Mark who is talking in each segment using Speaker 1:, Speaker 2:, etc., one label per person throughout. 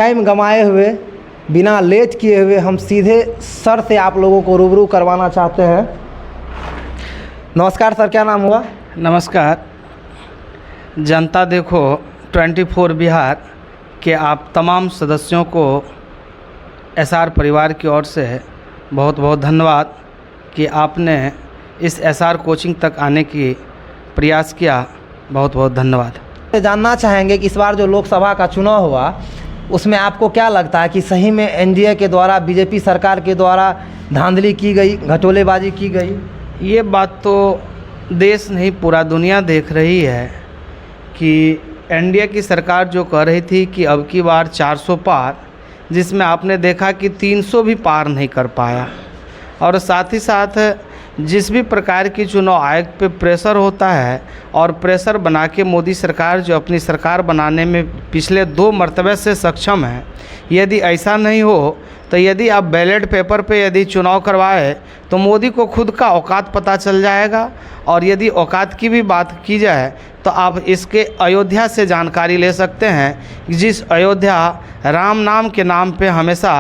Speaker 1: Time गंवाए हुए, बिना लेट किए हुए हम सीधे सर से आप लोगों को रूबरू करवाना चाहते हैं। नमस्कार सर, क्या नाम हुआ?
Speaker 2: नमस्कार। जनता देखो 24 बिहार के आप तमाम सदस्यों को एसआर परिवार की ओर से बहुत बहुत धन्यवाद कि आपने इस एसआर कोचिंग तक आने की प्रयास किया। बहुत बहुत धन्यवाद।
Speaker 1: जानना चाहेंगे कि इस बार जो लोकसभा का चुनाव हुआ उसमें आपको क्या लगता है कि सही में एनडीए के द्वारा, बीजेपी सरकार के द्वारा धांधली की गई, घटोलेबाजी की गई?
Speaker 2: ये बात तो देश नहीं पूरा दुनिया देख रही है कि एनडीए की सरकार जो कह रही थी कि अब की बार 400 पार, जिसमें आपने देखा कि 300 भी पार नहीं कर पाया। और साथ ही साथ जिस भी प्रकार की चुनाव आयोग पे प्रेशर होता है और प्रेशर बना के मोदी सरकार जो अपनी सरकार बनाने में पिछले 2 मरतबे से सक्षम है, यदि ऐसा नहीं हो तो यदि आप बैलेट पेपर पे यदि चुनाव करवाए तो मोदी को खुद का औकात पता चल जाएगा। और यदि औकात की भी बात की जाए तो आप इसके अयोध्या से जानकारी ले सकते हैं। जिस अयोध्या राम नाम के नाम पे हमेशा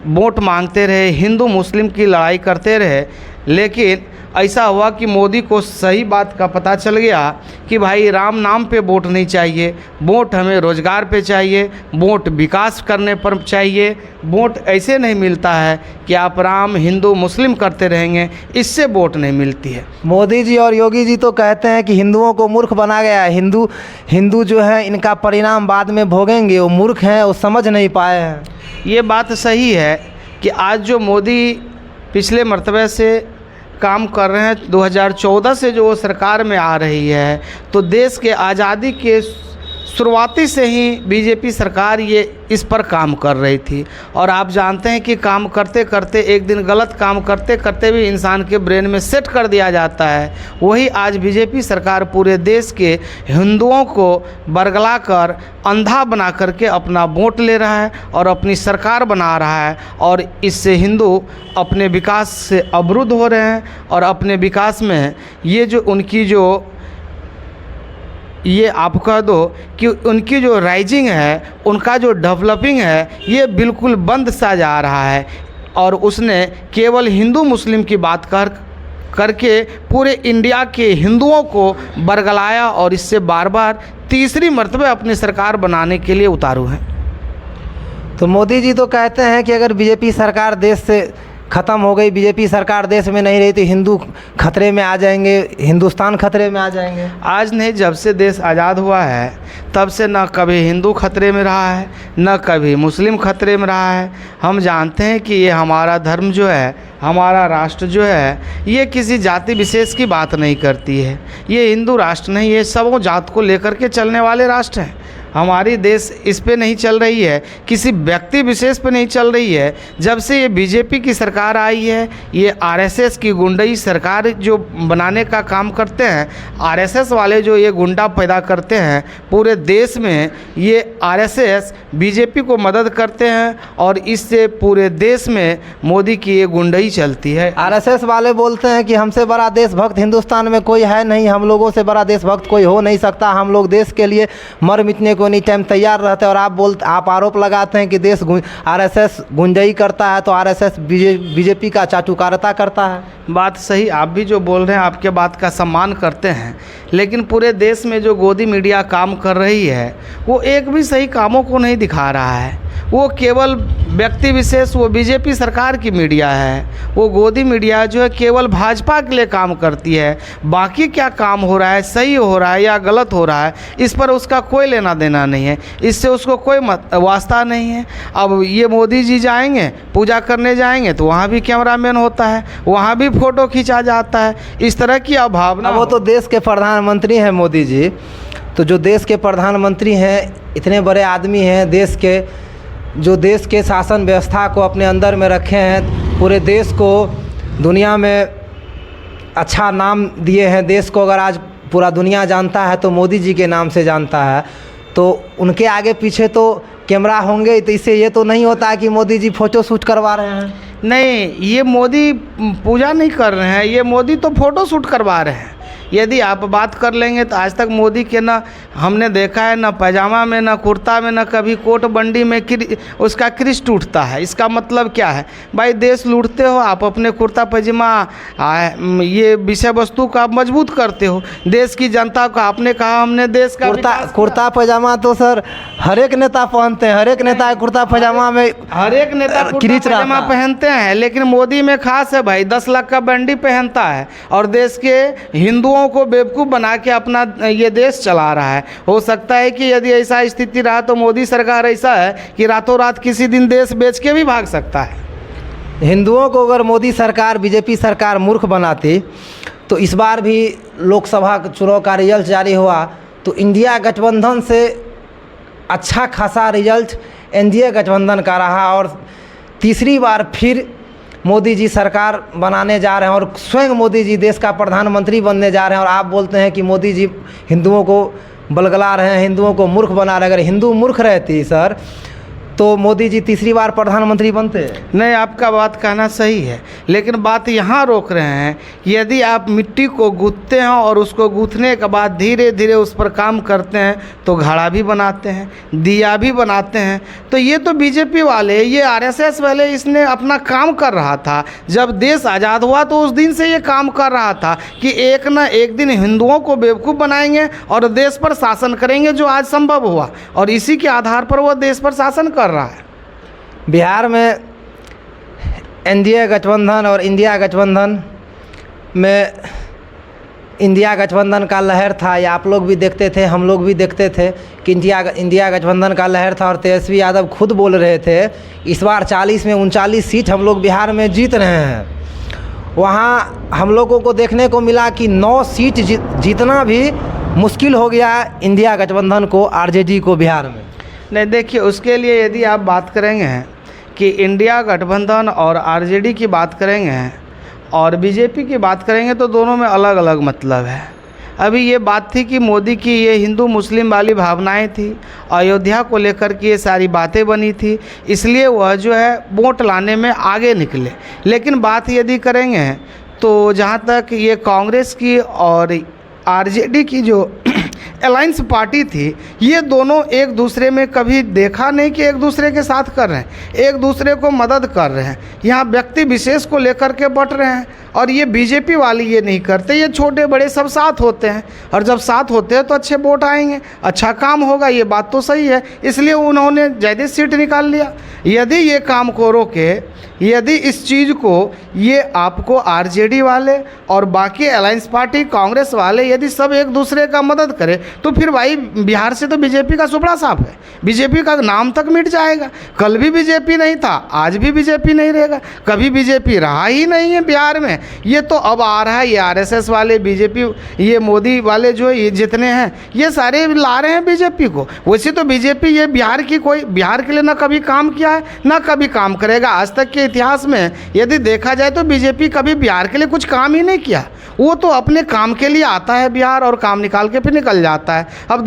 Speaker 2: वोट मांगते रहे, हिंदू मुस्लिम की लड़ाई करते रहे, लेकिन ऐसा हुआ कि मोदी को सही बात का पता चल गया कि भाई राम नाम पे वोट नहीं चाहिए, वोट हमें रोज़गार पे चाहिए, वोट विकास करने पर चाहिए। वोट ऐसे नहीं मिलता है कि आप राम हिंदू मुस्लिम करते रहेंगे, इससे वोट नहीं मिलती है।
Speaker 1: मोदी जी और योगी जी तो कहते हैं कि हिंदुओं को मूर्ख बना गया है, हिंदू जो है इनका परिणाम बाद में भोगेंगे, वो मूर्ख हैं, वो समझ नहीं पाए हैं।
Speaker 2: ये बात सही है कि आज जो मोदी पिछले मरतबे से काम कर रहे हैं, 2014 से जो सरकार में आ रही है, तो देश के आज़ादी के शुरुआती से ही बीजेपी सरकार ये इस पर काम कर रही थी। और आप जानते हैं कि काम करते करते एक दिन गलत काम करते करते भी इंसान के ब्रेन में सेट कर दिया जाता है। वही आज बीजेपी सरकार पूरे देश के हिंदुओं को बरगला कर, अंधा बना करके अपना वोट ले रहा है और अपनी सरकार बना रहा है। और इससे हिंदू अपने विकास से अवरुद्ध हो रहे हैं और अपने विकास में ये जो उनकी जो ये आप कह दो कि उनकी जो राइजिंग है, उनका जो डेवलपिंग है, ये बिल्कुल बंद सा जा रहा है। और उसने केवल हिंदू मुस्लिम की बात करके पूरे इंडिया के हिंदुओं को बरगलाया और इससे बार बार तीसरी मर्तबे अपनी सरकार बनाने के लिए उतारू हैं।
Speaker 1: तो मोदी जी तो कहते हैं कि अगर बीजेपी सरकार देश से ख़त्म हो गई, बीजेपी सरकार देश में नहीं रही तो हिंदू खतरे में आ जाएंगे, हिंदुस्तान खतरे में आ जाएंगे।
Speaker 2: आज नहीं, जब से देश आज़ाद हुआ है तब से न कभी हिंदू खतरे में रहा है, न कभी मुस्लिम खतरे में रहा है। हम जानते हैं कि ये हमारा धर्म जो है, हमारा राष्ट्र जो है, ये किसी जाति विशेष की बात नहीं करती है। ये हिंदू राष्ट्र नहीं, ये सबों जात को लेकर के चलने वाले राष्ट्र हैं। हमारी देश इस पे नहीं चल रही है, किसी व्यक्ति विशेष पे नहीं चल रही है। जब से ये बीजेपी की सरकार आई है, ये आरएसएस की गुंडई सरकार जो बनाने का काम करते हैं, आरएसएस वाले जो ये गुंडा पैदा करते हैं पूरे देश में, ये आरएसएस बीजेपी को मदद करते हैं और इससे पूरे देश में मोदी की ये गुंडई चलती है।
Speaker 1: आरएसएस वाले बोलते हैं कि हमसे बड़ा देशभक्त हिंदुस्तान में कोई है नहीं, हम लोगों से बड़ा देशभक्त कोई हो नहीं सकता, हम लोग देश के लिए मर मिटने को एनी टाइम तैयार रहते हैं। और आप आरोप लगाते हैं कि देश आरएसएस गुंडई करता है तो आरएसएस बीजेपी का चाटुकारिता करता है।
Speaker 2: बात सही, आप भी जो बोल रहे हैं आपके बात का सम्मान करते हैं, लेकिन पूरे देश में जो गोदी मीडिया काम कर रही है वो एक भी सही कामों को नहीं दिखा रहा है। वो केवल व्यक्ति विशेष, वो बीजेपी सरकार की मीडिया है, वो गोदी मीडिया जो है केवल भाजपा के लिए काम करती है। बाकी क्या काम हो रहा है, सही हो रहा है या गलत हो रहा है, इस पर उसका कोई लेना देना नहीं है, इससे उसको कोई वास्ता नहीं है। अब ये मोदी जी जाएंगे, पूजा करने जाएंगे तो वहाँ भी कैमरामैन होता है, वहाँ भी फ़ोटो खींचा जाता है। इस तरह की अभावना।
Speaker 1: वो तो देश के प्रधानमंत्री हैं मोदी जी, तो जो देश के प्रधानमंत्री हैं, इतने बड़े आदमी हैं, देश के जो देश के शासन व्यवस्था को अपने अंदर में रखे हैं, पूरे देश को दुनिया में अच्छा नाम दिए हैं। देश को अगर आज पूरा दुनिया जानता है तो मोदी जी के नाम से जानता है। तो उनके आगे पीछे तो कैमरा होंगे, तो इससे ये तो नहीं होता है कि मोदी जी फ़ोटो शूट करवा रहे हैं।
Speaker 2: नहीं, ये मोदी पूजा नहीं कर रहे हैं, ये मोदी तो फ़ोटो शूट करवा रहे हैं। यदि आप बात कर लेंगे तो आज तक मोदी के ना हमने देखा है ना पैजामा में, ना कुर्ता में, ना कभी कोट बंडी में उसका क्रिश टूटता है। इसका मतलब क्या है भाई, देश लूटते हो आप, अपने कुर्ता पैजामा ये विषय वस्तु का आप मजबूत करते हो। देश की जनता को आपने कहा हमने देश का
Speaker 1: कुर्ता पैजामा तो सर हर एक नेता पहनते हैं, हर एक नेता कुर्ता पैजामा में,
Speaker 2: हर एक नेता कुर्ता पैजामा पहनते हैं, लेकिन मोदी में खास है भाई 10 लाख का बंडी पहनता है और देश के हिंदुओं को बेवकूफ़ बना के अपना ये देश चला रहा है। हो सकता है कि यदि ऐसा स्थिति रहा तो मोदी सरकार ऐसा है कि रातों रात किसी दिन देश बेच के भी भाग सकता है।
Speaker 1: हिंदुओं को अगर मोदी सरकार, बीजेपी सरकार मूर्ख बनाती तो इस बार भी लोकसभा चुनाव का रिजल्ट जारी हुआ तो इंडिया गठबंधन से अच्छा खासा रिजल्ट एनडीए गठबंधन का रहा और तीसरी बार फिर मोदी जी सरकार बनाने जा रहे हैं और स्वयं मोदी जी देश का प्रधानमंत्री बनने जा रहे हैं। और आप बोलते हैं कि मोदी जी हिंदुओं को बलगला रहे हैं, हिंदुओं को मूर्ख बना रहे हैं। अगर हिंदू मूर्ख रहती सर तो मोदी जी तीसरी बार प्रधानमंत्री बनते।
Speaker 2: नहीं, आपका बात कहना सही है, लेकिन बात यहाँ रोक रहे हैं कि यदि आप मिट्टी को गूंथते हैं और उसको गूंथने के बाद धीरे धीरे उस पर काम करते हैं तो घड़ा भी बनाते हैं, दिया भी बनाते हैं। तो ये तो बीजेपी वाले, ये आरएसएस वाले, इसने अपना काम कर रहा था। जब देश आज़ाद हुआ तो उस दिन से ये काम कर रहा था कि एक न एक दिन हिंदुओं को बेवकूफ़ बनाएंगे और देश पर शासन करेंगे, जो आज संभव हुआ और इसी के आधार पर वो देश पर शासन कर रहा है।
Speaker 1: बिहार में एनडीए गठबंधन और इंडिया गठबंधन में इंडिया गठबंधन का लहर था, या आप लोग भी देखते थे, हम लोग भी देखते थे कि इंडिया गठबंधन का लहर था और तेजस्वी यादव खुद बोल रहे थे इस बार 40 में 39 सीट हम लोग बिहार में जीत रहे हैं। वहाँ हम लोगों को देखने को मिला कि 9 सीट जीतना भी मुश्किल हो गया इंडिया गठबंधन को, आरजेडी को बिहार में।
Speaker 2: नहीं, देखिए, उसके लिए यदि आप बात करेंगे कि इंडिया गठबंधन और आरजेडी की बात करेंगे और बीजेपी की बात करेंगे तो दोनों में अलग अलग मतलब है। अभी ये बात थी कि मोदी की ये हिंदू मुस्लिम वाली भावनाएं थी, अयोध्या को लेकर के ये सारी बातें बनी थी, इसलिए वह जो है वोट लाने में आगे निकले। लेकिन बात यदि करेंगे तो जहाँ तक ये कांग्रेस की और आरजेडी की जो अलायंस पार्टी थी, ये दोनों एक दूसरे में कभी देखा नहीं कि एक दूसरे के साथ कर रहे हैं, एक दूसरे को मदद कर रहे हैं। यहाँ व्यक्ति विशेष को लेकर के बट रहे हैं और ये बीजेपी वाले ये नहीं करते। ये छोटे बड़े सब साथ होते हैं और जब साथ होते हैं तो अच्छे वोट आएंगे, अच्छा काम होगा। ये बात तो सही है, इसलिए उन्होंने ज़्यादा सीट निकाल लिया। यदि ये काम को रोके, यदि इस चीज़ को ये आपको आरजेडी वाले और बाकी अलायंस पार्टी कांग्रेस वाले यदि सब एक दूसरे का मदद करें तो फिर भाई बिहार से तो बीजेपी का सुपड़ा साफ है, बीजेपी का नाम तक मिट जाएगा। कल भी बीजेपी नहीं था, आज भी बीजेपी नहीं रहेगा, कभी बीजेपी रहा ही नहीं है बिहार में। ये तो अब आ रहा है, ये आरएसएस वाले, बीजेपी, ये मोदी वाले जो ये जितने हैं ये सारे ला रहे हैं बीजेपी को। वैसे तो बीजेपी ये बिहार के लिए ना कभी काम किया है ना कभी काम करेगा। आज तक के इतिहास में यदि देखा जाए तो बीजेपी कभी बिहार के लिए कुछ काम ही नहीं किया। वो तो अपने काम के लिए आता है बिहार और काम निकाल के फिर निकल जाता है। अब